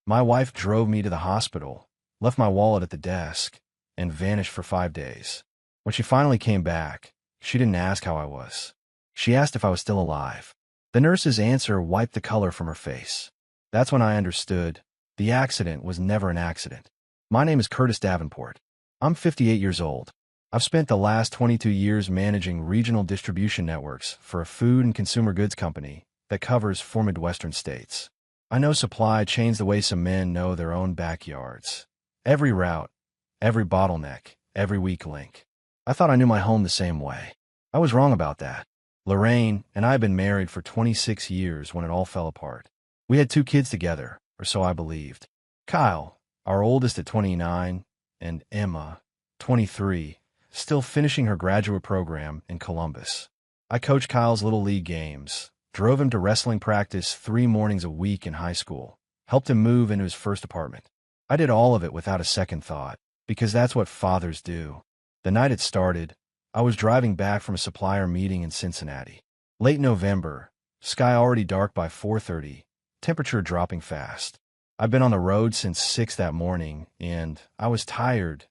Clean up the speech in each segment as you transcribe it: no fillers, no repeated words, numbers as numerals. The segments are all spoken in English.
My wife drove me to the hospital, left my wallet at the desk, and vanished for 5 days. When she finally came back, she didn't ask how I was. She asked if I was still alive. The nurse's answer wiped the color from her face. That's when I understood the accident was never an accident. My name is Curtis Davenport. I'm 58 years old. I've spent the last 22 years managing regional distribution networks for a food and consumer goods company that covers 4 Midwestern states. I know supply chains the way some men know their own backyards. Every route, every bottleneck, every weak link. I thought I knew my home the same way. I was wrong about that. Lorraine and I had been married for 26 years when it all fell apart. We had 2 kids together, or so I believed. Kyle, our oldest at 29, and Emma, 23, still finishing her graduate program in Columbus. I coached Kyle's little league games, drove him to wrestling practice 3 mornings a week in high school, helped him move into his first apartment. I did all of it without a second thought, because that's what fathers do. The night it started, I was driving back from a supplier meeting in Cincinnati. Late November, sky already dark by 4:30, temperature dropping fast. I'd been on the road since 6 that morning, and I was tired,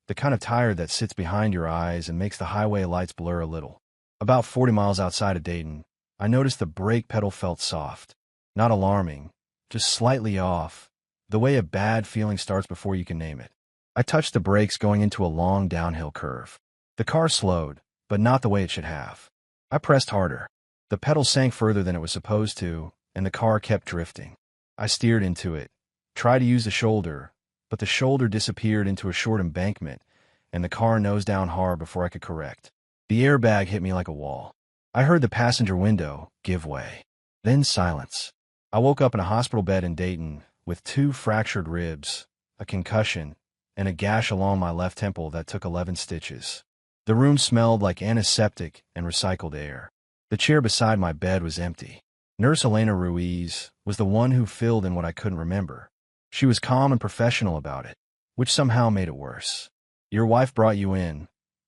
the kind of tired that sits behind your eyes and makes the highway lights blur a little. About 40 miles outside of Dayton, I noticed the brake pedal felt soft. Not alarming, just slightly off, the way a bad feeling starts before you can name it. I touched the brakes going into a long downhill curve. The car slowed, but not the way it should have. I pressed harder. The pedal sank further than it was supposed to, and the car kept drifting. I steered into it, tried to use the shoulder, but the shoulder disappeared into a short embankment, and the car nosed down hard before I could correct. The airbag hit me like a wall. I heard the passenger window give way. Then silence. I woke up in a hospital bed in Dayton with 2 fractured ribs, a concussion, and a gash along my left temple that took 11 stitches. The room smelled like antiseptic and recycled air. The chair beside my bed was empty. Nurse Elena Ruiz was the one who filled in what I couldn't remember. She was calm and professional about it, which somehow made it worse. "Your wife brought you in,"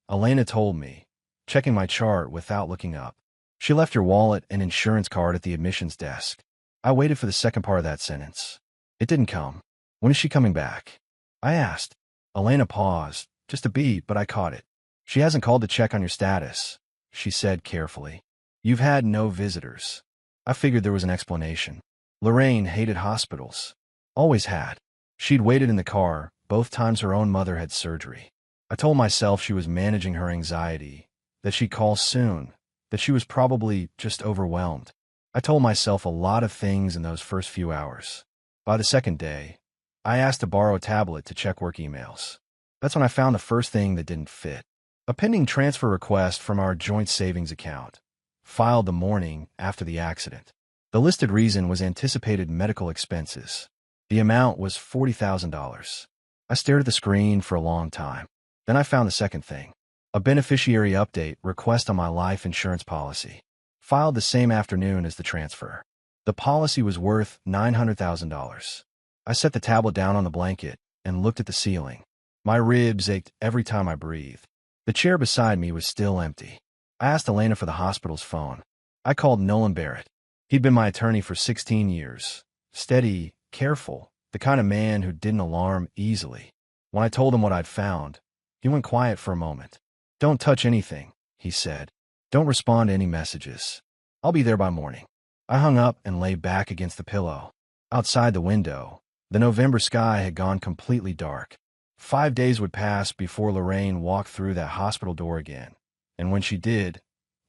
Elena told me, checking my chart without looking up. "She left your wallet and insurance card at the admissions desk." I waited for the second part of that sentence. It didn't come. "When is she coming back?" I asked. Elena paused, just a beat, but I caught it. "She hasn't called to check on your status," she said carefully. "You've had no visitors." I figured there was an explanation. Lorraine hated hospitals. Always had. She'd waited in the car both times her own mother had surgery. I told myself she was managing her anxiety, that she'd call soon, that she was probably just overwhelmed. I told myself a lot of things in those first few hours. By the second day, I asked to borrow a tablet to check work emails. That's when I found the first thing that didn't fit. A pending transfer request from our joint savings account, filed the morning after the accident. The listed reason was anticipated medical expenses. The amount was $40,000. I stared at the screen for a long time. Then I found the second thing. A beneficiary update request on my life insurance policy, filed the same afternoon as the transfer. The policy was worth $900,000. I set the tablet down on the blanket and looked at the ceiling. My ribs ached every time I breathed. The chair beside me was still empty. I asked Elena for the hospital's phone. I called Nolan Barrett. He'd been my attorney for 16 years. Steady, careful, the kind of man who didn't alarm easily. When I told him what I'd found, he went quiet for a moment. "Don't touch anything," he said. "Don't respond to any messages. I'll be there by morning." I hung up and lay back against the pillow. Outside the window, the November sky had gone completely dark. 5 days would pass before Lorraine walked through that hospital door again, and when she did,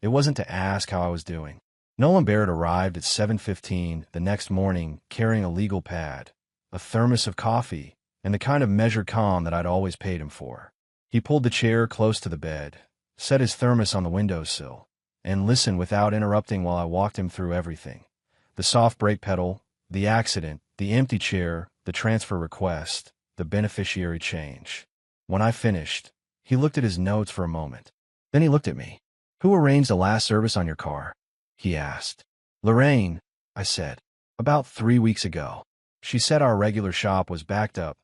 it wasn't to ask how I was doing. Nolan Barrett arrived at 7:15 the next morning carrying a legal pad, a thermos of coffee, and the kind of measured calm that I'd always paid him for. He pulled the chair close to the bed, set his thermos on the windowsill, and listened without interrupting while I walked him through everything. The soft brake pedal, the accident, the empty chair, the transfer request, the beneficiary change. When I finished, he looked at his notes for a moment. Then he looked at me. "Who arranged the last service on your car?" he asked. "Lorraine," I said. "About 3 weeks ago. She said our regular shop was backed up,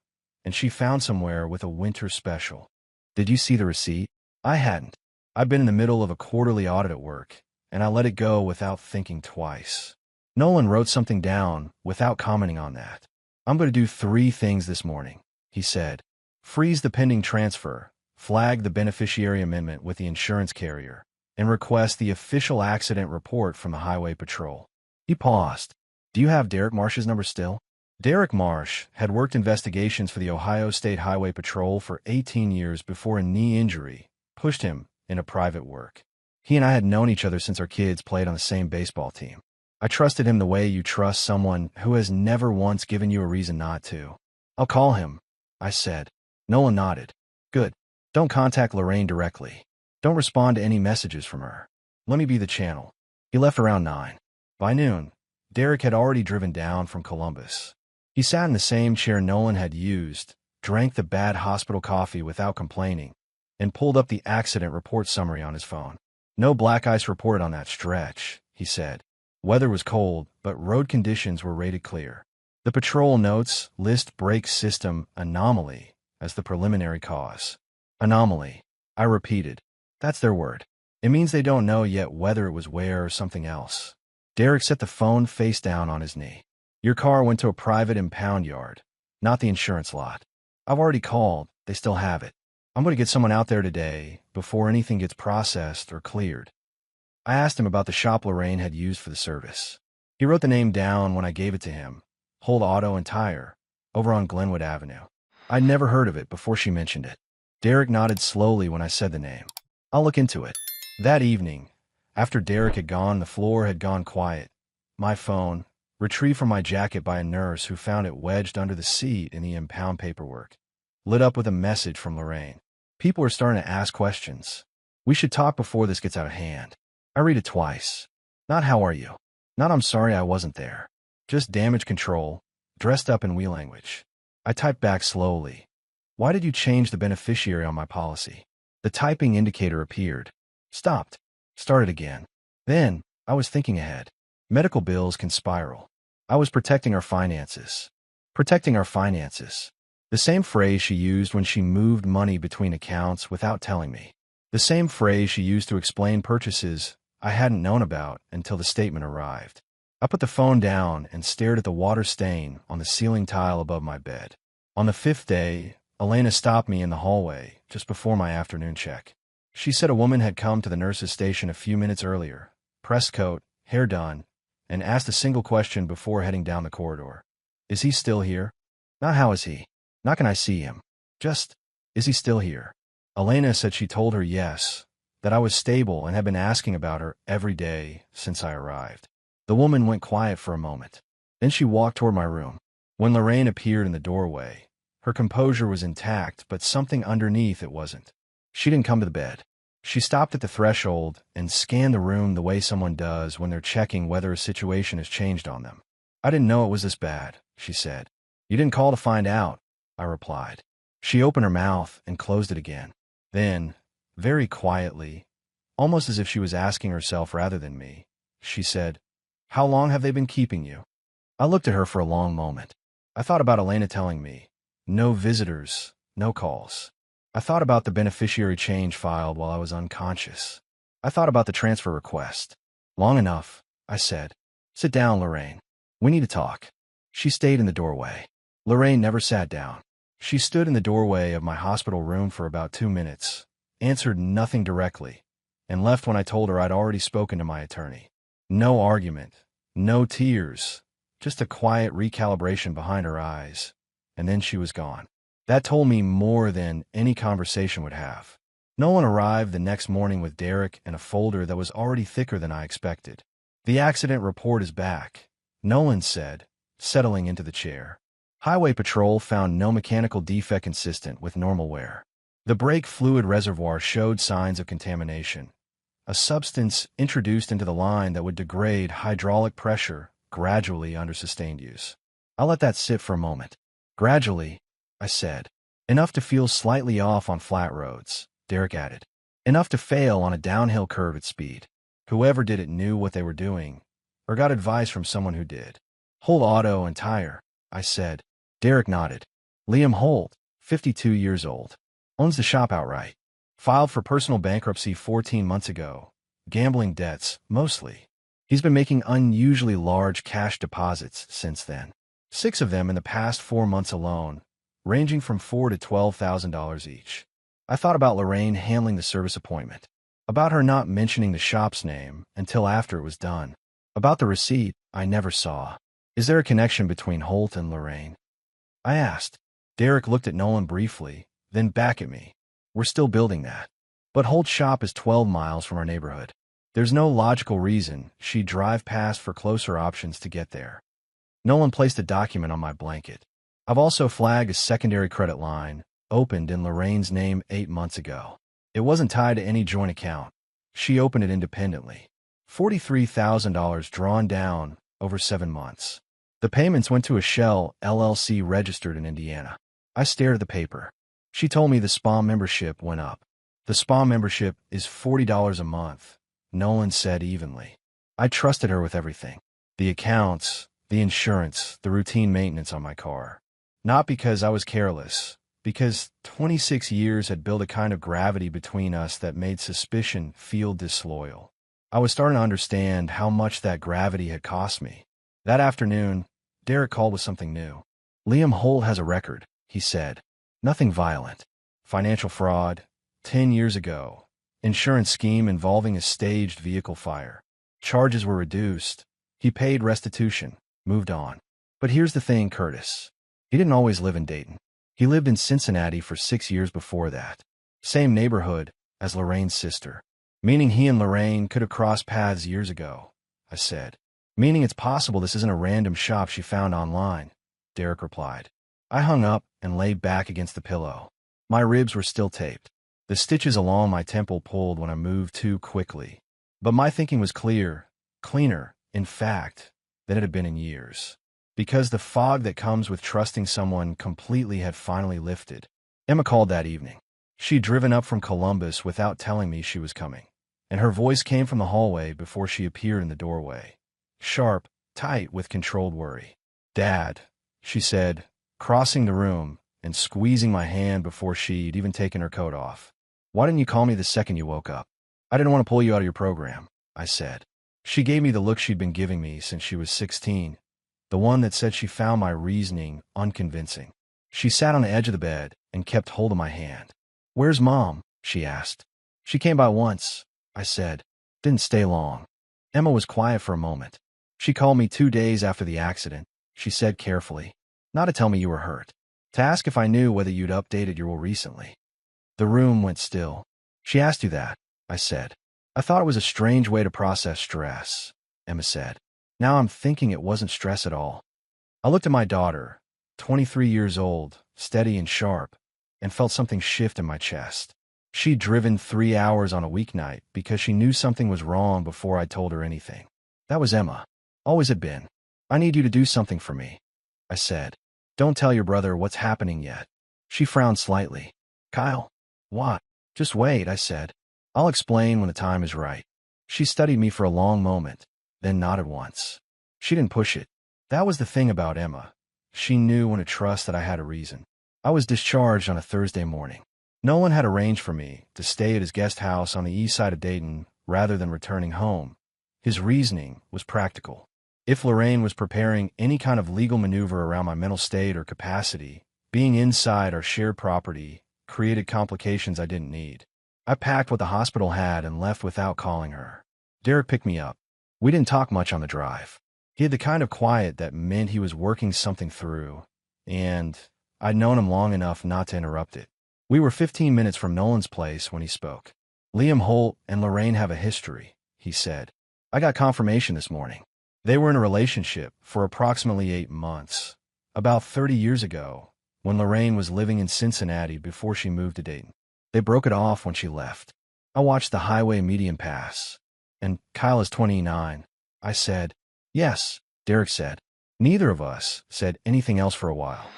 and she found somewhere with a winter special." "Did you see the receipt?" I hadn't. I'd been in the middle of a quarterly audit at work, and I let it go without thinking twice. Nolan wrote something down without commenting on that. I'm going to do 3 things this morning, he said. Freeze the pending transfer, flag the beneficiary amendment with the insurance carrier, and request the official accident report from the Highway Patrol. He paused. Do you have Derek Marsh's number still? Derek Marsh had worked investigations for the Ohio State Highway Patrol for 18 years before a knee injury pushed him into private work. He and I had known each other since our kids played on the same baseball team. I trusted him the way you trust someone who has never once given you a reason not to. I'll call him, I said. Nolan nodded. Good. Don't contact Lorraine directly. Don't respond to any messages from her. Let me be the channel. He left around 9. By noon, Derek had already driven down from Columbus. He sat in the same chair Nolan had used, drank the bad hospital coffee without complaining, and pulled up the accident report summary on his phone. No black ice reported on that stretch, he said. Weather was cold, but road conditions were rated clear. The patrol notes list brake system anomaly as the preliminary cause. Anomaly, I repeated. That's their word. It means they don't know yet whether it was wear or something else. Derek set the phone face down on his knee. Your car went to a private impound yard, not the insurance lot. I've already called. They still have it. I'm going to get someone out there today before anything gets processed or cleared. I asked him about the shop Lorraine had used for the service. He wrote the name down when I gave it to him. Hold Auto and Tire, over on Glenwood Avenue. I'd never heard of it before she mentioned it. Derek nodded slowly when I said the name. I'll look into it. That evening, after Derek had gone, the floor had gone quiet. My phone, retrieved from my jacket by a nurse who found it wedged under the seat in the impound paperwork, lit up with a message from Lorraine. People are starting to ask questions. We should talk before this gets out of hand. I read it twice. Not how are you? Not I'm sorry I wasn't there. Just damage control, dressed up in we language. I typed back slowly. Why did you change the beneficiary on my policy? The typing indicator appeared. Stopped. Started again. Then, I was thinking ahead. Medical bills can spiral. I was protecting our finances. Protecting our finances. The same phrase she used when she moved money between accounts without telling me. The same phrase she used to explain purchases I hadn't known about until the statement arrived. I put the phone down and stared at the water stain on the ceiling tile above my bed. On the 5th day, Elena stopped me in the hallway just before my afternoon check. She said a woman had come to the nurse's station a few minutes earlier, press coat, hair done, and asked a single question before heading down the corridor. Is he still here? Not how is he? Not can I see him? Just, is he still here? Elena said she told her yes, that I was stable and had been asking about her every day since I arrived. The woman went quiet for a moment. Then she walked toward my room. When Lorraine appeared in the doorway, her composure was intact, but something underneath it wasn't. She didn't come to the bed. She stopped at the threshold and scanned the room the way someone does when they're checking whether a situation has changed on them. I didn't know it was this bad, she said. You didn't call to find out, I replied. She opened her mouth and closed it again. Then, very quietly, almost as if she was asking herself rather than me, she said, How long have they been keeping you? I looked at her for a long moment. I thought about Elena telling me, no visitors, no calls. I thought about the beneficiary change filed while I was unconscious. I thought about the transfer request. Long enough, I said. Sit down, Lorraine. We need to talk. She stayed in the doorway. Lorraine never sat down. She stood in the doorway of my hospital room for about 2 minutes, answered nothing directly, and left when I told her I'd already spoken to my attorney. No argument, no tears, just a quiet recalibration behind her eyes, and then she was gone. That told me more than any conversation would have. Nolan arrived the next morning with Derek and a folder that was already thicker than I expected. The accident report is back, Nolan said, settling into the chair. Highway Patrol found no mechanical defect consistent with normal wear. The brake fluid reservoir showed signs of contamination, a substance introduced into the line that would degrade hydraulic pressure gradually under sustained use. I'll let that sit for a moment. Gradually, I said. Enough to feel slightly off on flat roads, Derek added. Enough to fail on a downhill curve at speed. Whoever did it knew what they were doing, or got advice from someone who did. Hold Auto and Tire, I said. Derek nodded. Liam Holt, 52 years old. Owns the shop outright. Filed for personal bankruptcy 14 months ago. Gambling debts, mostly. He's been making unusually large cash deposits since then. 6 of them in the past 4 months alone, ranging from $4,000 to $12,000 each. I thought about Lorraine handling the service appointment, about her not mentioning the shop's name until after it was done, about the receipt I never saw. Is there a connection between Holt and Lorraine? I asked. Derek looked at Nolan briefly, then back at me. We're still building that. But Holt's shop is 12 miles from our neighborhood. There's no logical reason she'd drive past for closer options to get there. Nolan placed a document on my blanket. I've also flagged a secondary credit line, opened in Lorraine's name 8 months ago. It wasn't tied to any joint account. She opened it independently. $43,000 drawn down over 7 months. The payments went to a Shell LLC registered in Indiana. I stared at the paper. She told me the spa membership went up. The spa membership is $40 a month, Nolan said evenly. I trusted her with everything. The accounts, the insurance, the routine maintenance on my car. Not because I was careless, because 26 years had built a kind of gravity between us that made suspicion feel disloyal. I was starting to understand how much that gravity had cost me. That afternoon, Derek called with something new. Liam Holt has a record, he said. Nothing violent. Financial fraud, 10 years ago. Insurance scheme involving a staged vehicle fire. Charges were reduced. He paid restitution, moved on. But here's the thing, Curtis. He didn't always live in Dayton. He lived in Cincinnati for 6 years before that. Same neighborhood as Lorraine's sister. Meaning he and Lorraine could have crossed paths years ago, I said. Meaning it's possible this isn't a random shop she found online, Derek replied. I hung up and lay back against the pillow. My ribs were still taped. The stitches along my temple pulled when I moved too quickly. But my thinking was cleaner, in fact, than it had been in years. Because the fog that comes with trusting someone completely had finally lifted. Emma called that evening. She'd driven up from Columbus without telling me she was coming, and her voice came from the hallway before she appeared in the doorway. Sharp, tight with controlled worry. Dad, she said, crossing the room and squeezing my hand before she'd even taken her coat off. Why didn't you call me the second you woke up? I didn't want to pull you out of your program, I said. She gave me the look she'd been giving me since she was 16, the one that said she found my reasoning unconvincing. She sat on the edge of the bed and kept hold of my hand. Where's Mom? She asked. She came by once, I said. Didn't stay long. Emma was quiet for a moment. She called me 2 days after the accident, she said carefully. Not to tell me you were hurt. To ask if I knew whether you'd updated your will recently. The room went still. She asked you that, I said. I thought it was a strange way to process stress, Emma said. Now I'm thinking it wasn't stress at all. I looked at my daughter, 23 years old, steady and sharp, and felt something shift in my chest. She'd driven 3 hours on a weeknight because she knew something was wrong before I told her anything. That was Emma. Always had been. I need you to do something for me, I said. Don't tell your brother what's happening yet. She frowned slightly. Kyle? What? Just wait, I said. I'll explain when the time is right. She studied me for a long moment, then nodded once. She didn't push it. That was the thing about Emma. She knew when to trust that I had a reason. I was discharged on a Thursday morning. Nolan had arranged for me to stay at his guest house on the east side of Dayton rather than returning home. His reasoning was practical. If Lorraine was preparing any kind of legal maneuver around my mental state or capacity, being inside our shared property created complications I didn't need. I packed what the hospital had and left without calling her. Derek picked me up. We didn't talk much on the drive. He had the kind of quiet that meant he was working something through, and I'd known him long enough not to interrupt it. We were 15 minutes from Nolan's place when he spoke. Liam Holt and Lorraine have a history, he said. I got confirmation this morning. They were in a relationship for approximately 8 months, about 30 years ago, when Lorraine was living in Cincinnati before she moved to Dayton. They broke it off when she left. I watched the highway median pass. And Kyle is 29, I said. Yes, Derek said. Neither of us said anything else for a while.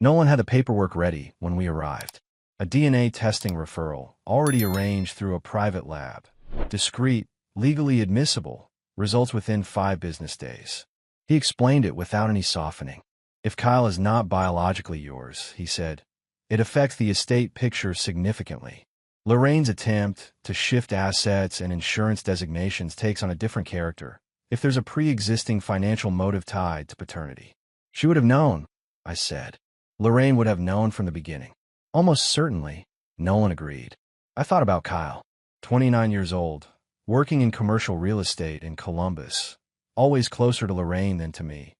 Nolan had the paperwork ready when we arrived. A DNA testing referral, already arranged through a private lab. Discreet, legally admissible, results within 5 business days. He explained it without any softening. If Kyle is not biologically yours, he said, it affects the estate picture significantly. Lorraine's attempt to shift assets and insurance designations takes on a different character if there's a pre-existing financial motive tied to paternity. She would have known, I said. Lorraine would have known from the beginning. Almost certainly, Nolan agreed. I thought about Kyle, 29 years old, working in commercial real estate in Columbus, always closer to Lorraine than to me.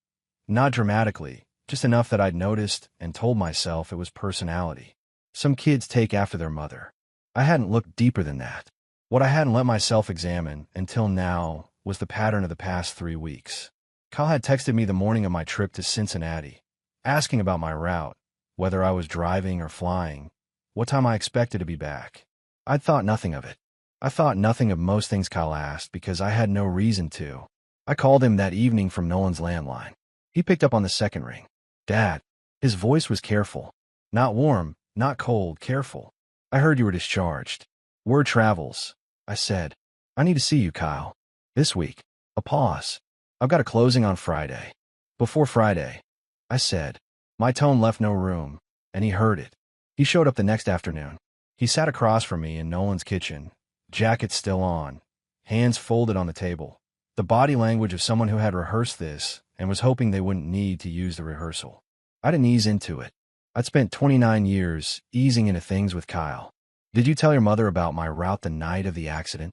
Not dramatically, just enough that I'd noticed and told myself it was personality. Some kids take after their mother. I hadn't looked deeper than that. What I hadn't let myself examine until now was the pattern of the past 3 weeks. Kyle had texted me the morning of my trip to Cincinnati, asking about my route, whether I was driving or flying, what time I expected to be back. I'd thought nothing of it. I thought nothing of most things Kyle asked because I had no reason to. I called him that evening from Nolan's landline. He picked up on the second ring. Dad. His voice was careful. Not warm, not cold, careful. I heard you were discharged. Word travels, I said. I need to see you, Kyle. This week. A pause. I've got a closing on Friday. Before Friday, I said. My tone left no room, and he heard it. He showed up the next afternoon. He sat across from me in Nolan's kitchen, jacket still on, hands folded on the table, the body language of someone who had rehearsed this and was hoping they wouldn't need to use the rehearsal. I didn't ease into it. I'd spent 29 years easing into things with Kyle. Did you tell your mother about my route the night of the accident?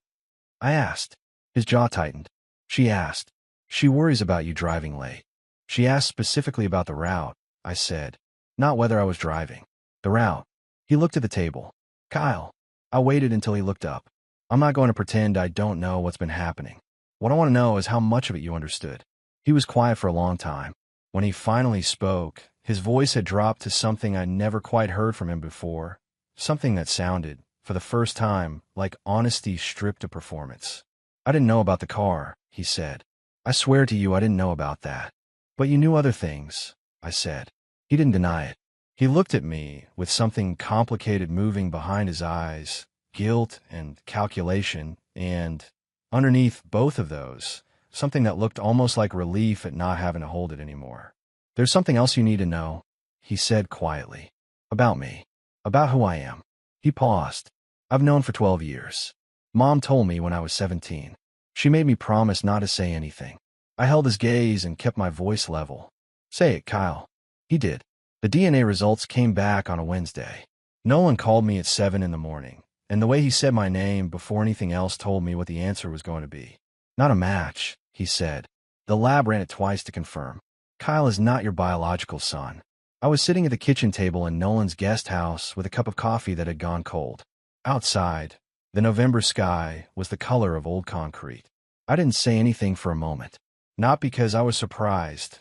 I asked. His jaw tightened. She asked. She worries about you driving late. She asked specifically about the route, I said. Not whether I was driving. The route. He looked at the table. Kyle. I waited until he looked up. I'm not going to pretend I don't know what's been happening. What I want to know is how much of it you understood. He was quiet for a long time. When he finally spoke, his voice had dropped to something I never quite heard from him before, something that sounded, for the first time, like honesty stripped of performance. I didn't know about the car, he said. I swear to you I didn't know about that. But you knew other things, I said. He didn't deny it. He looked at me with something complicated moving behind his eyes, guilt and calculation, and, underneath both of those, something that looked almost like relief at not having to hold it anymore. There's something else you need to know, he said quietly. About me. About who I am. He paused. I've known for 12 years. Mom told me when I was 17. She made me promise not to say anything. I held his gaze and kept my voice level. Say it, Kyle. He did. The DNA results came back on a Wednesday. Nolan called me at 7 in the morning, and the way he said my name before anything else told me what the answer was going to be. Not a match, he said. The lab ran it twice to confirm. Kyle is not your biological son. I was sitting at the kitchen table in Nolan's guest house with a cup of coffee that had gone cold. Outside, the November sky was the color of old concrete. I didn't say anything for a moment. Not because I was surprised.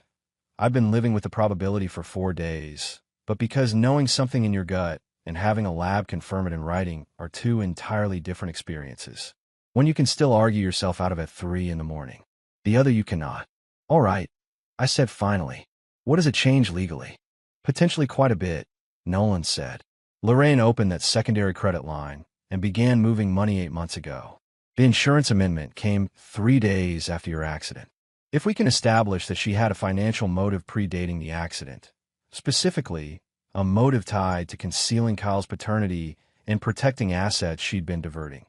I've been living with the probability for 4 days, but because knowing something in your gut and having a lab confirm it in writing are two entirely different experiences. One you can still argue yourself out of at 3 in the morning. The other you cannot. All right, I said finally. What does it change legally? Potentially quite a bit, Nolan said. Lorraine opened that secondary credit line and began moving money 8 months ago. The insurance amendment came 3 days after your accident. If we can establish that she had a financial motive predating the accident, specifically, a motive tied to concealing Kyle's paternity and protecting assets she'd been diverting,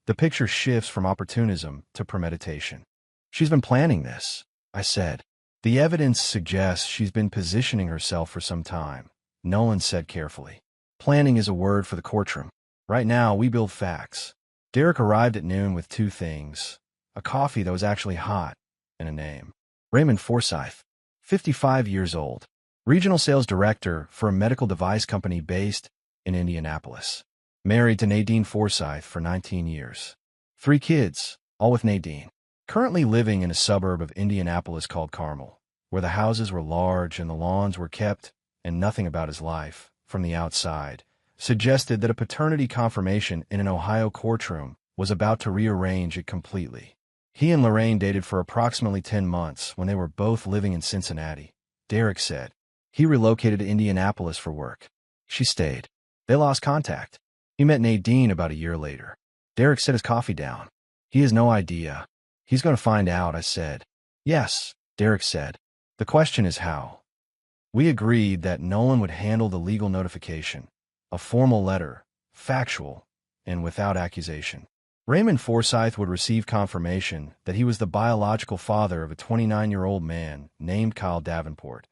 the picture shifts from opportunism to premeditation. She's been planning this, I said. The evidence suggests she's been positioning herself for some time, Nolan said carefully. Planning is a word for the courtroom. Right now, we build facts. Derek arrived at noon with 2 things, a coffee that was actually hot, and a name. Raymond Forsyth, 55 years old, regional sales director for a medical device company based in Indianapolis. Married to Nadine Forsyth for 19 years. 3 kids, all with Nadine. Currently living in a suburb of Indianapolis called Carmel, where the houses were large and the lawns were kept, and nothing about his life, from the outside, suggested that a paternity confirmation in an Ohio courtroom was about to rearrange it completely. He and Lorraine dated for approximately 10 months when they were both living in Cincinnati, Derek said. He relocated to Indianapolis for work. She stayed. They lost contact. He met Nadine about a year later. Derek set his coffee down. He has no idea. He's going to find out, I said. Yes, Derek said. The question is how. We agreed that Nolan would handle the legal notification, a formal letter, factual, and without accusation. Raymond Forsyth would receive confirmation that he was the biological father of a 29-year-old man named Kyle Davenport,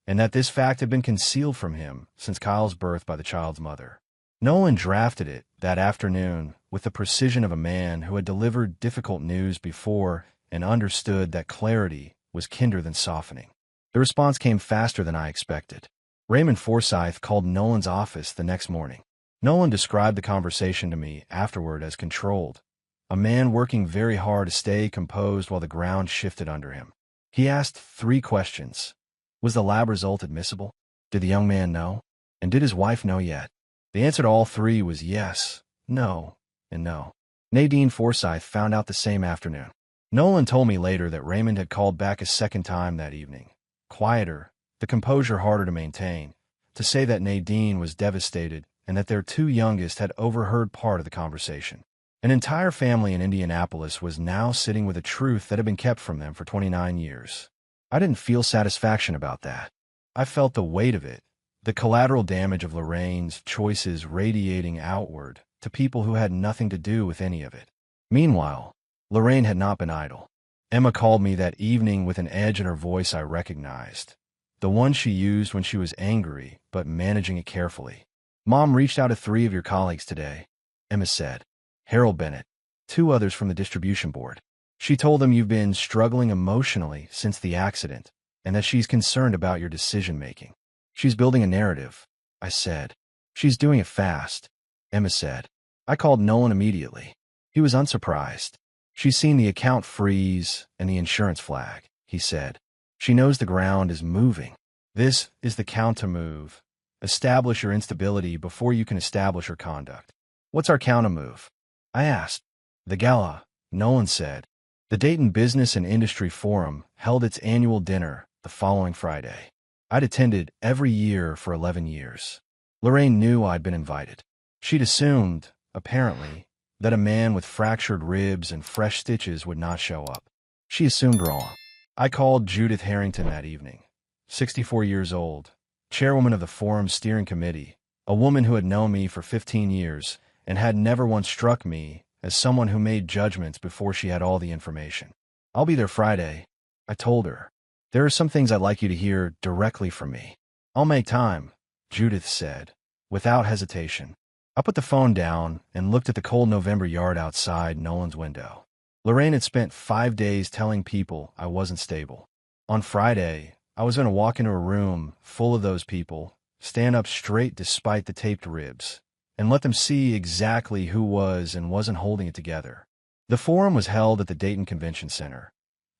and that this fact had been concealed from him since Kyle's birth by the child's mother. Nolan drafted it that afternoon with the precision of a man who had delivered difficult news before and understood that clarity was kinder than softening. The response came faster than I expected. Raymond Forsyth called Nolan's office the next morning. Nolan described the conversation to me afterward as controlled, a man working very hard to stay composed while the ground shifted under him. He asked 3 questions. Was the lab result admissible? Did the young man know? And did his wife know yet? The answer to all 3 was yes, no, and no. Nadine Forsyth found out the same afternoon. Nolan told me later that Raymond had called back a second time that evening, quieter, the composure harder to maintain, to say that Nadine was devastated and that their 2 youngest had overheard part of the conversation. An entire family in Indianapolis was now sitting with a truth that had been kept from them for 29 years. I didn't feel satisfaction about that. I felt the weight of it, the collateral damage of Lorraine's choices radiating outward to people who had nothing to do with any of it. Meanwhile, Lorraine had not been idle. Emma called me that evening with an edge in her voice I recognized, the one she used when she was angry, but managing it carefully. Mom reached out to 3 of your colleagues today, Emma said. Harold Bennett, 2 others from the distribution board. She told them you've been struggling emotionally since the accident and that she's concerned about your decision-making. She's building a narrative, I said. She's doing it fast, Emma said. I called Nolan immediately. He was unsurprised. She's seen the account freeze and the insurance flag, he said. She knows the ground is moving. This is the counter-move. Establish your instability before you can establish your conduct. What's our counter-move? I asked. The gala, Nolan said. The Dayton Business and Industry Forum held its annual dinner the following Friday. I'd attended every year for 11 years. Lorraine knew I'd been invited. She'd assumed, apparently, that a man with fractured ribs and fresh stitches would not show up. She assumed wrong. I called Judith Harrington that evening, 64 years old, chairwoman of the forum's steering committee, a woman who had known me for 15 years and had never once struck me as someone who made judgments before she had all the information. I'll be there Friday, I told her. There are some things I'd like you to hear directly from me. I'll make time, Judith said, without hesitation. I put the phone down and looked at the cold November yard outside Nolan's window. Lorraine had spent 5 days telling people I wasn't stable. On Friday, I was going to walk into a room full of those people, stand up straight despite the taped ribs, and let them see exactly who was and wasn't holding it together. The forum was held at the Dayton Convention Center,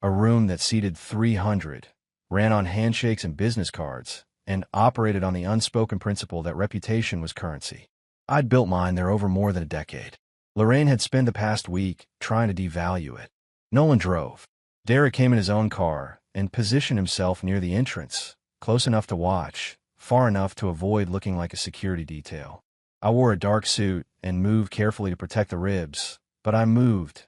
a room that seated 300, ran on handshakes and business cards, and operated on the unspoken principle that reputation was currency. I'd built mine there over more than a decade. Lorraine had spent the past week trying to devalue it. Nolan drove. Derek came in his own car and positioned himself near the entrance, close enough to watch, far enough to avoid looking like a security detail. I wore a dark suit and moved carefully to protect the ribs, but I moved.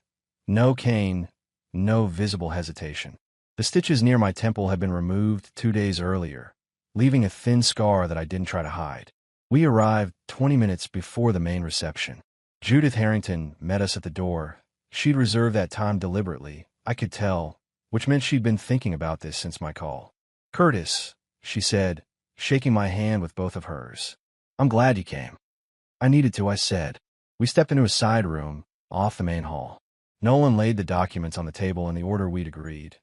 No cane, no visible hesitation. The stitches near my temple had been removed 2 days earlier, leaving a thin scar that I didn't try to hide. We arrived 20 minutes before the main reception. Judith Harrington met us at the door. She'd reserved that time deliberately, I could tell, which meant she'd been thinking about this since my call. Curtis, she said, shaking my hand with both of hers. I'm glad you came. I needed to, I said. We stepped into a side room, off the main hall. Nolan laid the documents on the table in the order we'd agreed.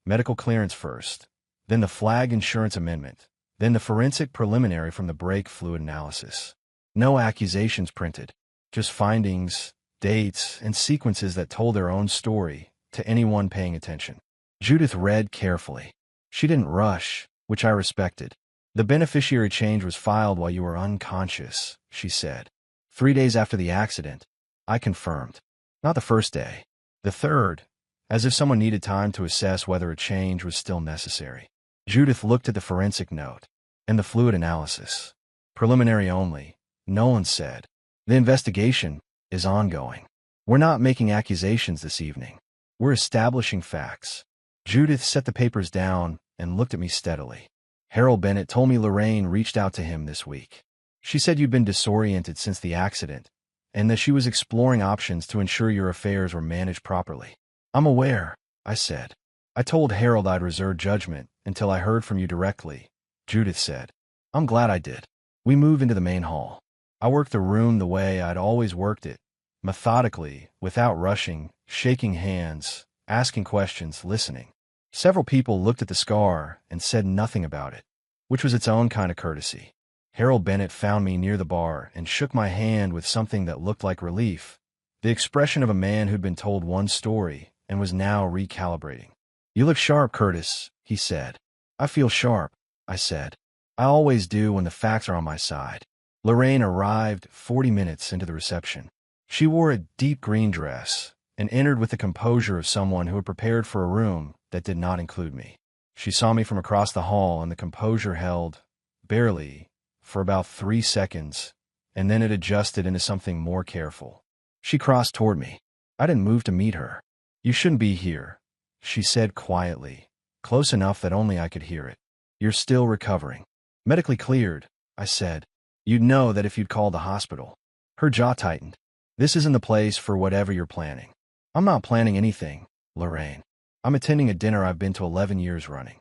Medical clearance first, then the flag insurance amendment, then the forensic preliminary from the brake fluid analysis. No accusations printed, just findings, dates, and sequences that told their own story to anyone paying attention. Judith read carefully. She didn't rush, which I respected. The beneficiary change was filed while you were unconscious, she said. 3 days after the accident, I confirmed. Not the first day. The third, as if someone needed time to assess whether a change was still necessary. Judith looked at the forensic note and the fluid analysis. Preliminary only, Nolan said. The investigation is ongoing. We're not making accusations this evening. We're establishing facts. Judith set the papers down and looked at me steadily. Harold Bennett told me Lorraine reached out to him this week. She said you'd been disoriented since the accident, and that she was exploring options to ensure your affairs were managed properly. I'm aware, I said. I told Harold I'd reserve judgment until I heard from you directly, Judith said. I'm glad I did. We moved into the main hall. I worked the room the way I'd always worked it, methodically, without rushing, shaking hands, asking questions, listening. Several people looked at the scar and said nothing about it, which was its own kind of courtesy. Harold Bennett found me near the bar and shook my hand with something that looked like relief, the expression of a man who'd been told one story and was now recalibrating. You look sharp, Curtis, he said. I feel sharp, I said. I always do when the facts are on my side. Lorraine arrived 40 minutes into the reception. She wore a deep green dress and entered with the composure of someone who had prepared for a room that did not include me. She saw me from across the hall, and the composure held, barely, for about 3 seconds, and then it adjusted into something more careful. She crossed toward me. I didn't move to meet her. You shouldn't be here, she said quietly, close enough that only I could hear it. You're still recovering. Medically cleared, I said. You'd know that if you'd called the hospital. Her jaw tightened. This isn't the place for whatever you're planning. I'm not planning anything, Lorraine. I'm attending a dinner I've been to 11 years running.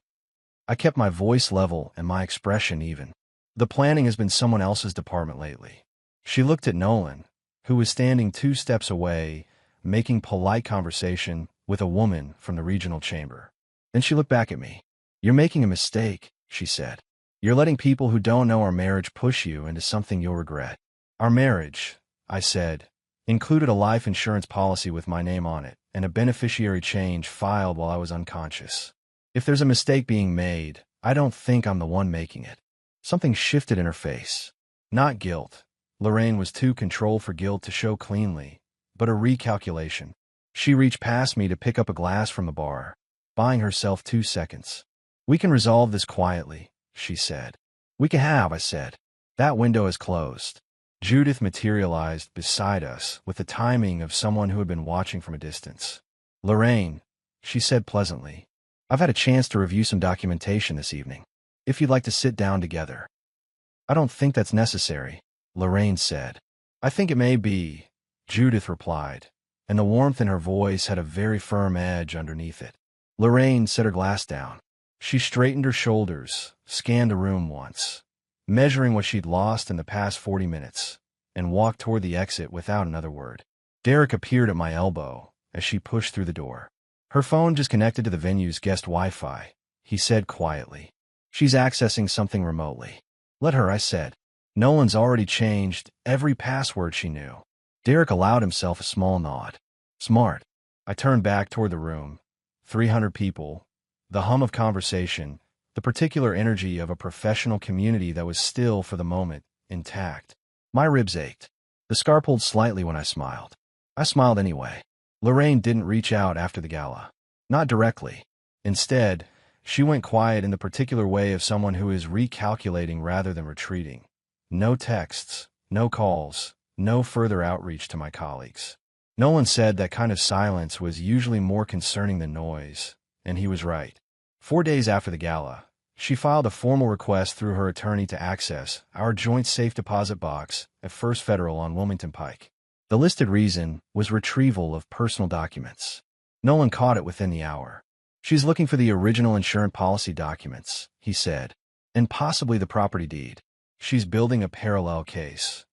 I kept my voice level and my expression even. The planning has been someone else's department lately. She looked at Nolan, who was standing 2 steps away, making polite conversation with a woman from the regional chamber. Then she looked back at me. You're making a mistake, she said. You're letting people who don't know our marriage push you into something you'll regret. Our marriage, I said, included a life insurance policy with my name on it and a beneficiary change filed while I was unconscious. If there's a mistake being made, I don't think I'm the one making it. Something shifted in her face. Not guilt. Lorraine was too controlled for guilt to show cleanly, but a recalculation. She reached past me to pick up a glass from the bar, buying herself 2 seconds. We can resolve this quietly, she said. We can have, I said. That window is closed. Judith materialized beside us with the timing of someone who had been watching from a distance. Lorraine, she said pleasantly, I've had a chance to review some documentation this evening. If you'd like to sit down together. I don't think that's necessary, Lorraine said. I think it may be, Judith replied, and the warmth in her voice had a very firm edge underneath it. Lorraine set her glass down. She straightened her shoulders, scanned the room once, measuring what she'd lost in the past 40 minutes, and walked toward the exit without another word. Derek appeared at my elbow as she pushed through the door. Her phone just connected to the venue's guest Wi-Fi, he said quietly. She's accessing something remotely. Let her, I said. Nolan's already changed every password she knew. Derek allowed himself a small nod. Smart. I turned back toward the room. 300 people. The hum of conversation, the particular energy of a professional community that was still, for the moment, intact. My ribs ached. The scar pulled slightly when I smiled. I smiled anyway. Lorraine didn't reach out after the gala. Not directly. Instead, she went quiet in the particular way of someone who is recalculating rather than retreating. No texts, no calls, no further outreach to my colleagues. Nolan said that kind of silence was usually more concerning than noise, and he was right. 4 days after the gala, she filed a formal request through her attorney to access our joint safe deposit box at First Federal on Wilmington Pike. The listed reason was retrieval of personal documents. Nolan caught it within the hour. She's looking for the original insurance policy documents, he said, and possibly the property deed. She's building a parallel case.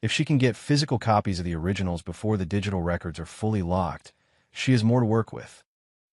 If she can get physical copies of the originals before the digital records are fully locked, she has more to work with.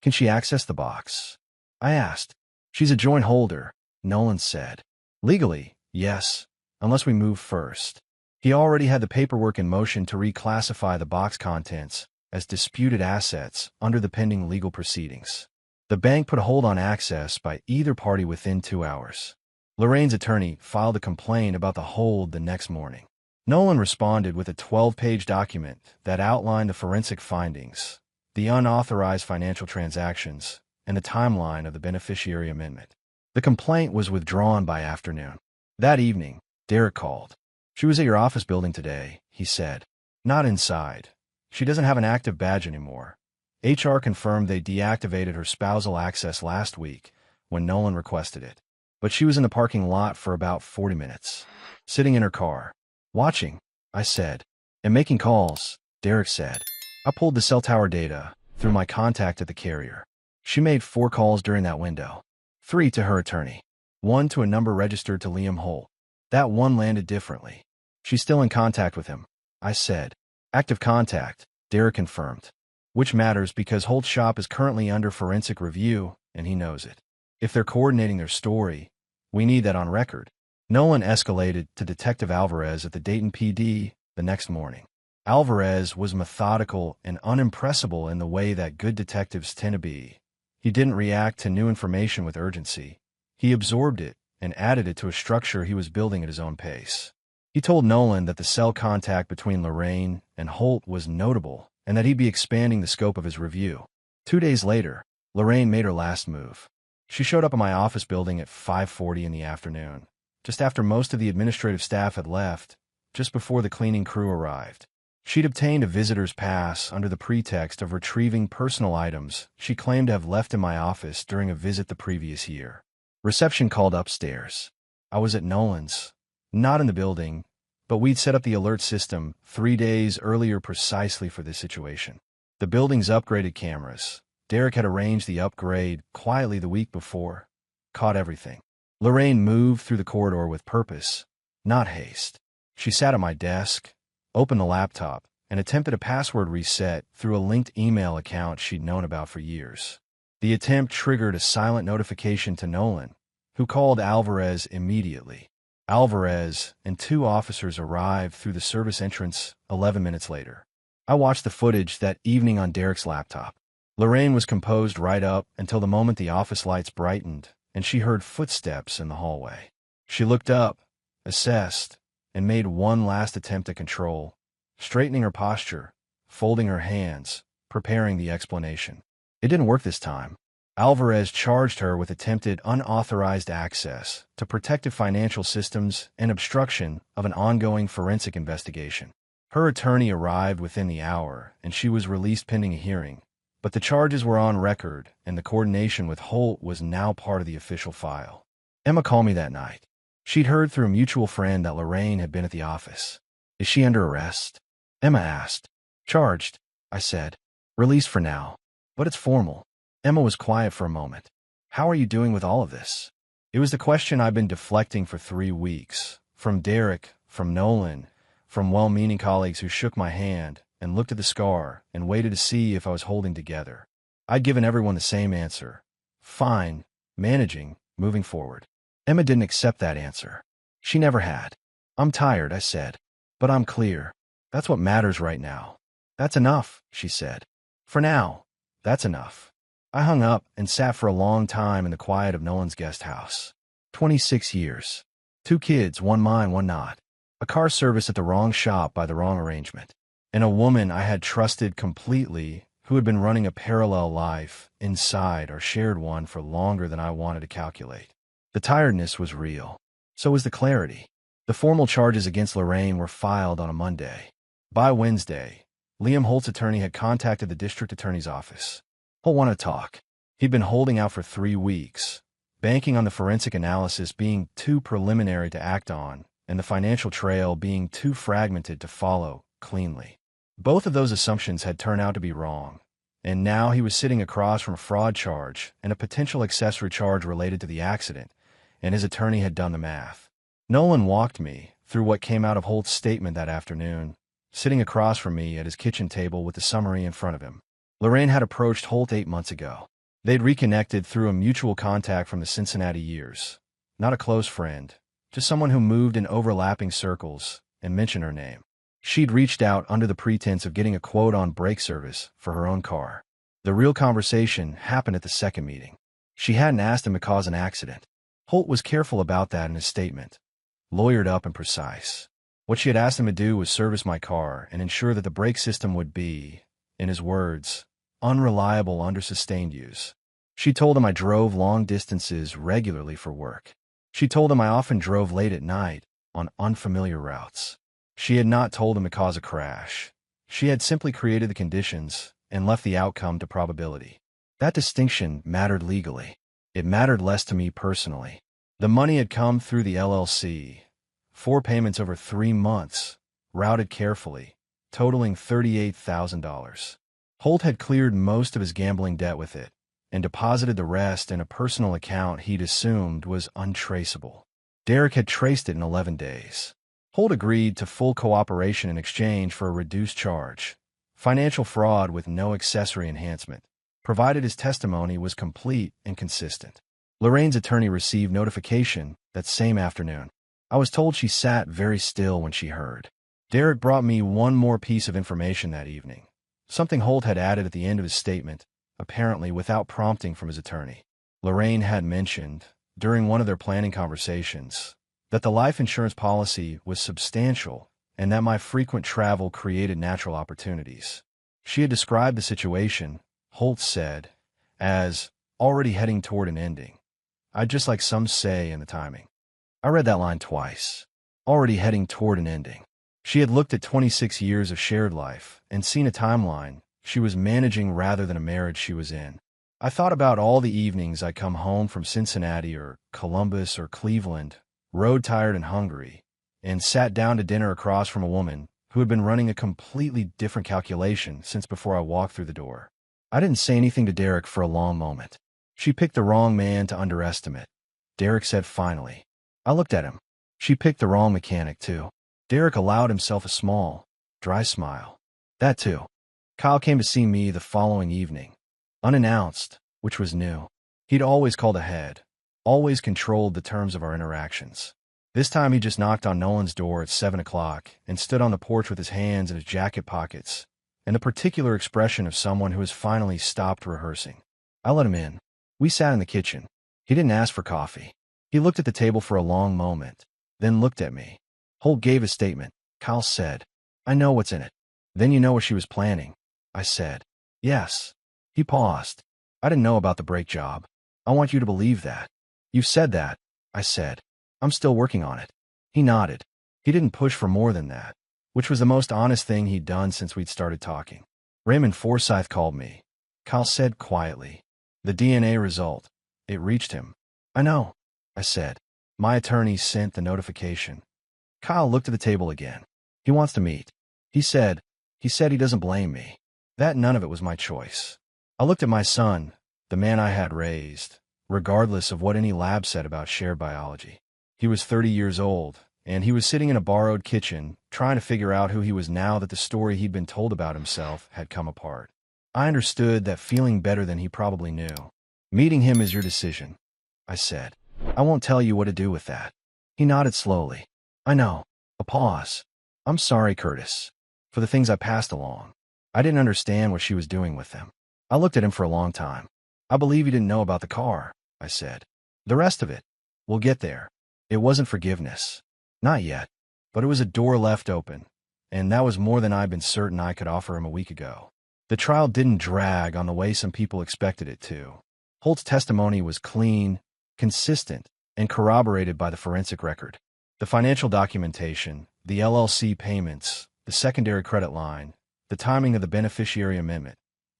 Can she access the box? I asked. She's a joint holder, Nolan said. Legally, yes, unless we move first. He already had the paperwork in motion to reclassify the box contents as disputed assets under the pending legal proceedings. The bank put a hold on access by either party within 2 hours. Lorraine's attorney filed a complaint about the hold the next morning. Nolan responded with a 12-page document that outlined the forensic findings, the unauthorized financial transactions, and the timeline of the beneficiary amendment. The complaint was withdrawn by afternoon. That evening, Derek called. She was at your office building today, he said. Not inside. She doesn't have an active badge anymore. HR confirmed they deactivated her spousal access last week when Nolan requested it. But she was in the parking lot for about 40 minutes, sitting in her car. Watching, I said. And making calls, Derek said. I pulled the cell tower data through my contact at the carrier. She made 4 calls during that window. 3 to her attorney. One to a number registered to Liam Holt. That one landed differently. She's still in contact with him, I said. Active contact, Derek confirmed. Which matters because Holt's shop is currently under forensic review, and he knows it. If they're coordinating their story, we need that on record. Nolan escalated to Detective Alvarez at the Dayton PD the next morning. Alvarez was methodical and unimpressible in the way that good detectives tend to be. He didn't react to new information with urgency. He absorbed it and added it to a structure he was building at his own pace. He told Nolan that the cell contact between Lorraine and Holt was notable and that he'd be expanding the scope of his review. 2 days later, Lorraine made her last move. She showed up at my office building at 5:40 in the afternoon, just after most of the administrative staff had left, just before the cleaning crew arrived. She'd obtained a visitor's pass under the pretext of retrieving personal items she claimed to have left in my office during a visit the previous year. Reception called upstairs. I was at Nolan's, not in the building, but we'd set up the alert system 3 days earlier precisely for this situation. The building's upgraded cameras, Derek had arranged the upgrade quietly the week before, caught everything. Lorraine moved through the corridor with purpose, not haste. She sat at my desk, opened the laptop, and attempted a password reset through a linked email account she'd known about for years. The attempt triggered a silent notification to Nolan, who called Alvarez immediately. Alvarez and 2 officers arrived through the service entrance 11 minutes later. I watched the footage that evening on Derek's laptop. Lorraine was composed right up until the moment the office lights brightened and she heard footsteps in the hallway. She looked up, assessed, and made one last attempt at control, straightening her posture, folding her hands, preparing the explanation. It didn't work this time. Alvarez charged her with attempted unauthorized access to protective financial systems and obstruction of an ongoing forensic investigation. Her attorney arrived within the hour, and she was released pending a hearing. But the charges were on record, and the coordination with Holt was now part of the official file. Emma called me that night. She'd heard through a mutual friend that Lorraine had been at the office. Is she under arrest? Emma asked. Charged, I said. Released for now. But it's formal. Emma was quiet for a moment. How are you doing with all of this? It was the question I'd been deflecting for 3 weeks. From Derek, from Nolan, from well-meaning colleagues who shook my hand and looked at the scar and waited to see if I was holding together. I'd given everyone the same answer. Fine, managing, moving forward. Emma didn't accept that answer. She never had. I'm tired, I said. But I'm clear. That's what matters right now. That's enough, she said. For now, that's enough. I hung up and sat for a long time in the quiet of Nolan's guest house. 26 years. 2 kids, one mine, one not. A car service at the wrong shop by the wrong arrangement. And a woman I had trusted completely who had been running a parallel life inside our shared one for longer than I wanted to calculate. The tiredness was real. So was the clarity. The formal charges against Lorraine were filed on a Monday. By Wednesday, Liam Holt's attorney had contacted the district attorney's office. Holt wanted to talk. He'd been holding out for 3 weeks, banking on the forensic analysis being too preliminary to act on, and the financial trail being too fragmented to follow cleanly. Both of those assumptions had turned out to be wrong, and now he was sitting across from a fraud charge and a potential accessory charge related to the accident, and his attorney had done the math. Nolan walked me through what came out of Holt's statement that afternoon, sitting across from me at his kitchen table with the summary in front of him. Lorraine had approached Holt 8 months ago. They'd reconnected through a mutual contact from the Cincinnati years. Not a close friend, just someone who moved in overlapping circles and mentioned her name. She'd reached out under the pretense of getting a quote on brake service for her own car. The real conversation happened at the second meeting. She hadn't asked him to cause an accident. Holt was careful about that in his statement, lawyered up and precise. What she had asked him to do was service my car and ensure that the brake system would be, in his words, unreliable under sustained use. She told him I drove long distances regularly for work. She told him I often drove late at night on unfamiliar routes. She had not told him to cause a crash. She had simply created the conditions and left the outcome to probability. That distinction mattered legally. It mattered less to me personally. The money had come through the LLC. 4 payments over 3 months, routed carefully, totaling $38,000. Holt had cleared most of his gambling debt with it, and deposited the rest in a personal account he'd assumed was untraceable. Derek had traced it in 11 days. Holt agreed to full cooperation in exchange for a reduced charge, financial fraud with no accessory enhancement, provided his testimony was complete and consistent. Lorraine's attorney received notification that same afternoon. I was told she sat very still when she heard. Derek brought me one more piece of information that evening, something Holt had added at the end of his statement, apparently without prompting from his attorney. Lorraine had mentioned, during one of their planning conversations, that the life insurance policy was substantial and that my frequent travel created natural opportunities. She had described the situation, Holt said, as already heading toward an ending. I'd just like some say in the timing. I read that line twice. Already heading toward an ending. She had looked at 26 years of shared life and seen a timeline she was managing rather than a marriage she was in. I thought about all the evenings I come home from Cincinnati or Columbus or Cleveland, road-tired and hungry, and sat down to dinner across from a woman who had been running a completely different calculation since before I walked through the door. I didn't say anything to Derek for a long moment. She picked the wrong man to underestimate, Derek said finally. I looked at him. She picked the wrong mechanic, too. Derek allowed himself a small, dry smile. That, too. Kyle came to see me the following evening, unannounced, which was new. He'd always called ahead, always controlled the terms of our interactions. This time he just knocked on Nolan's door at 7 o'clock and stood on the porch with his hands in his jacket pockets and the particular expression of someone who has finally stopped rehearsing. I let him in. We sat in the kitchen. He didn't ask for coffee. He looked at the table for a long moment, then looked at me. Holt gave a statement. Kyle said, I know what's in it. Then you know what she was planning. I said, yes. He paused. I didn't know about the brake job. I want you to believe that. You've said that, I said. I'm still working on it. He nodded. He didn't push for more than that, which was the most honest thing he'd done since we'd started talking. Raymond Forsyth called me. Kyle said quietly. The DNA result. It reached him. I know, I said. My attorney sent the notification. Kyle looked at the table again. He wants to meet. He said he doesn't blame me. That none of it was my choice. I looked at my son, the man I had raised, regardless of what any lab said about shared biology. He was 30 years old, and he was sitting in a borrowed kitchen, trying to figure out who he was now that the story he'd been told about himself had come apart. I understood that feeling better than he probably knew. Meeting him is your decision, I said. I won't tell you what to do with that. He nodded slowly. I know. A pause. I'm sorry, Curtis, for the things I passed along. I didn't understand what she was doing with them. I looked at him for a long time. I believe you didn't know about the car, I said. The rest of it. We'll get there. It wasn't forgiveness. Not yet. But it was a door left open, and that was more than I'd been certain I could offer him a week ago. The trial didn't drag on the way some people expected it to. Holt's testimony was clean, consistent, and corroborated by the forensic record. The financial documentation, the LLC payments, the secondary credit line, the timing of the beneficiary amendment,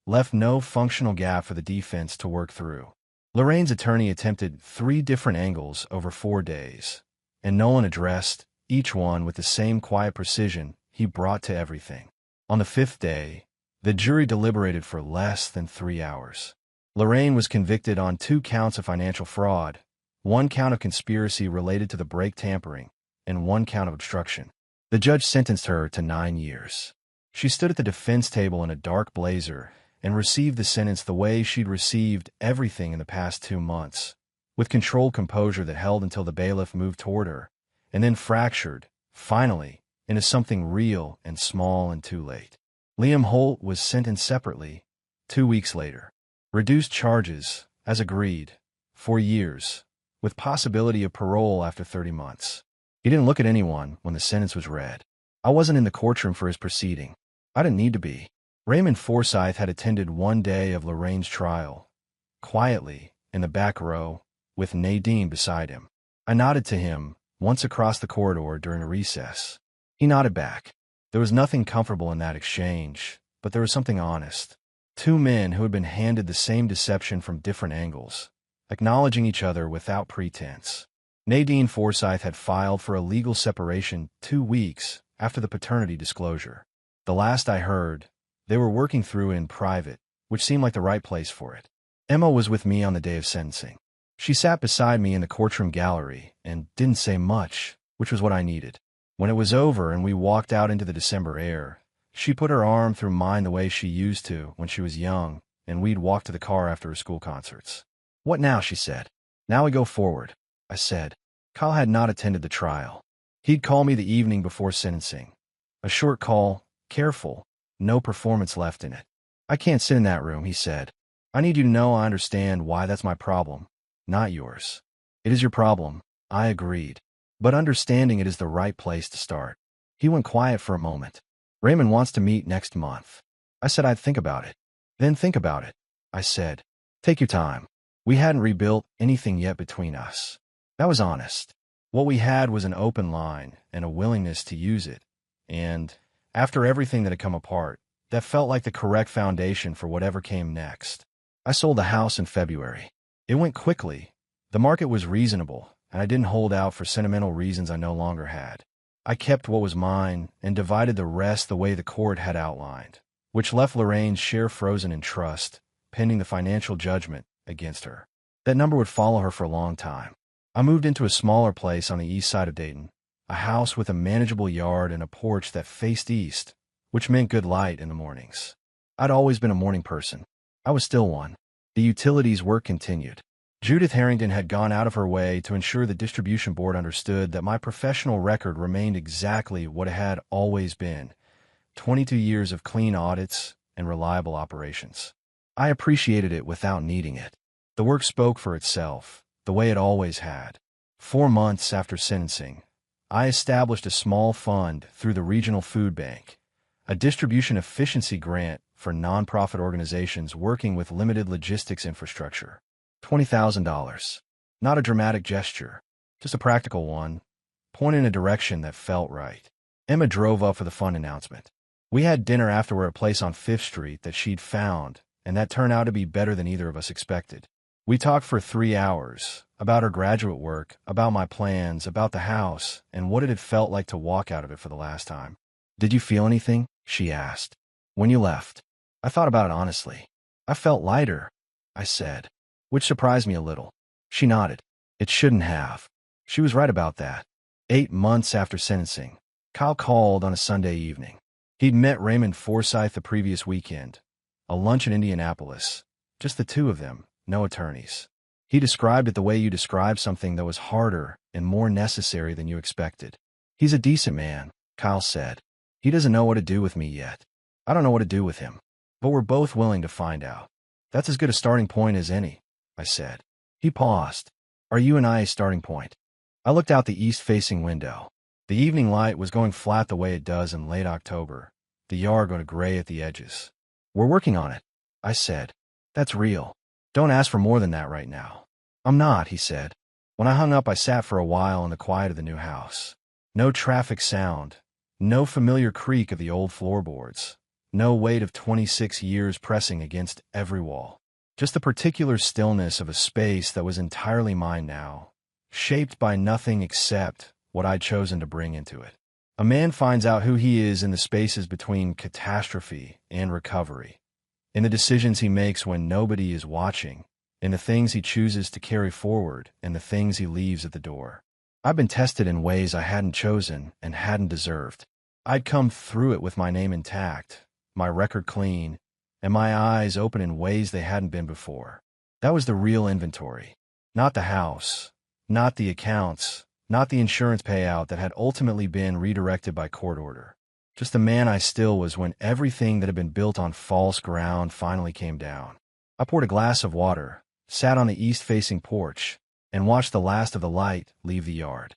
left no functional gap for the defense to work through. Lorraine's attorney attempted 3 different angles over 4 days, and Nolan addressed each one with the same quiet precision he brought to everything. On the 5th day, the jury deliberated for less than 3 hours. Lorraine was convicted on 2 counts of financial fraud, 1 count of conspiracy related to the brake tampering, and 1 count of obstruction. The judge sentenced her to 9 years. She stood at the defense table in a dark blazer and received the sentence the way she'd received everything in the past 2 months, with controlled composure that held until the bailiff moved toward her, and then fractured, finally, into something real and small and too late. Liam Holt was sentenced separately, 2 weeks later. Reduced charges, as agreed, 4 years, with possibility of parole after 30 months. He didn't look at anyone when the sentence was read. I wasn't in the courtroom for his proceeding. I didn't need to be. Raymond Forsyth had attended 1 day of Lorraine's trial, quietly, in the back row, with Nadine beside him. I nodded to him once across the corridor during a recess. He nodded back. There was nothing comfortable in that exchange, but there was something honest. 2 men who had been handed the same deception from different angles, acknowledging each other without pretense. Nadine Forsyth had filed for a legal separation 2 weeks after the paternity disclosure. The last I heard, they were working through it in private, which seemed like the right place for it. Emma was with me on the day of sentencing. She sat beside me in the courtroom gallery and didn't say much, which was what I needed. When it was over and we walked out into the December air, she put her arm through mine the way she used to when she was young, and we'd walk to the car after her school concerts. "What now?" she said. "Now we go forward," I said. Kyle had not attended the trial. He'd call me the evening before sentencing. A short call, careful, no performance left in it. "I can't sit in that room," he said. "I need you to know I understand why that's my problem, not yours." "It is your problem," I agreed. "But understanding it is the right place to start." He went quiet for a moment. "Raymond wants to meet next month." I said I'd think about it. "Then think about it," I said. "Take your time." We hadn't rebuilt anything yet between us. That was honest. What we had was an open line and a willingness to use it. And, after everything that had come apart, that felt like the correct foundation for whatever came next. I sold the house in February. It went quickly. The market was reasonable, and I didn't hold out for sentimental reasons I no longer had. I kept what was mine and divided the rest the way the court had outlined, which left Lorraine's share frozen in trust, pending the financial judgment against her. That number would follow her for a long time. I moved into a smaller place on the east side of Dayton, a house with a manageable yard and a porch that faced east, which meant good light in the mornings. I'd always been a morning person. I was still one. The utilities work continued. Judith Harrington had gone out of her way to ensure the distribution board understood that my professional record remained exactly what it had always been: 22 years of clean audits and reliable operations. I appreciated it without needing it. The work spoke for itself, the way it always had. 4 months after sentencing, I established a small fund through the Regional Food Bank, a distribution efficiency grant for nonprofit organizations working with limited logistics infrastructure. $20,000. Not a dramatic gesture, just a practical one, pointed in a direction that felt right. Emma drove up for the fund announcement. We had dinner afterward at a place on 5th Street that she'd found, and that turned out to be better than either of us expected. We talked for 3 hours, about her graduate work, about my plans, about the house, and what it had felt like to walk out of it for the last time. "Did you feel anything?" she asked. "When you left?" I thought about it honestly. "I felt lighter," I said, which surprised me a little. She nodded. "It shouldn't have." She was right about that. 8 months after sentencing, Kyle called on a Sunday evening. He'd met Raymond Forsythe the previous weekend, a lunch in Indianapolis, just the two of them, no attorneys. He described it the way you describe something that was harder and more necessary than you expected. "He's a decent man," Kyle said. "He doesn't know what to do with me yet. I don't know what to do with him. But we're both willing to find out." "That's as good a starting point as any," I said. He paused. "Are you and I a starting point?" I looked out the east-facing window. The evening light was going flat the way it does in late October, the yard going to gray at the edges. "We're working on it," I said. "That's real. Don't ask for more than that right now." "I'm not," he said. When I hung up, I sat for a while in the quiet of the new house. No traffic sound, no familiar creak of the old floorboards, no weight of 26 years pressing against every wall. Just the particular stillness of a space that was entirely mine now, shaped by nothing except what I'd chosen to bring into it. A man finds out who he is in the spaces between catastrophe and recovery, in the decisions he makes when nobody is watching, in the things he chooses to carry forward, and the things he leaves at the door. I've been tested in ways I hadn't chosen and hadn't deserved. I'd come through it with my name intact, my record clean, and my eyes open in ways they hadn't been before. That was the real inventory. Not the house, not the accounts, not the insurance payout that had ultimately been redirected by court order. Just the man I still was when everything that had been built on false ground finally came down. I poured a glass of water, sat on the east-facing porch, and watched the last of the light leave the yard.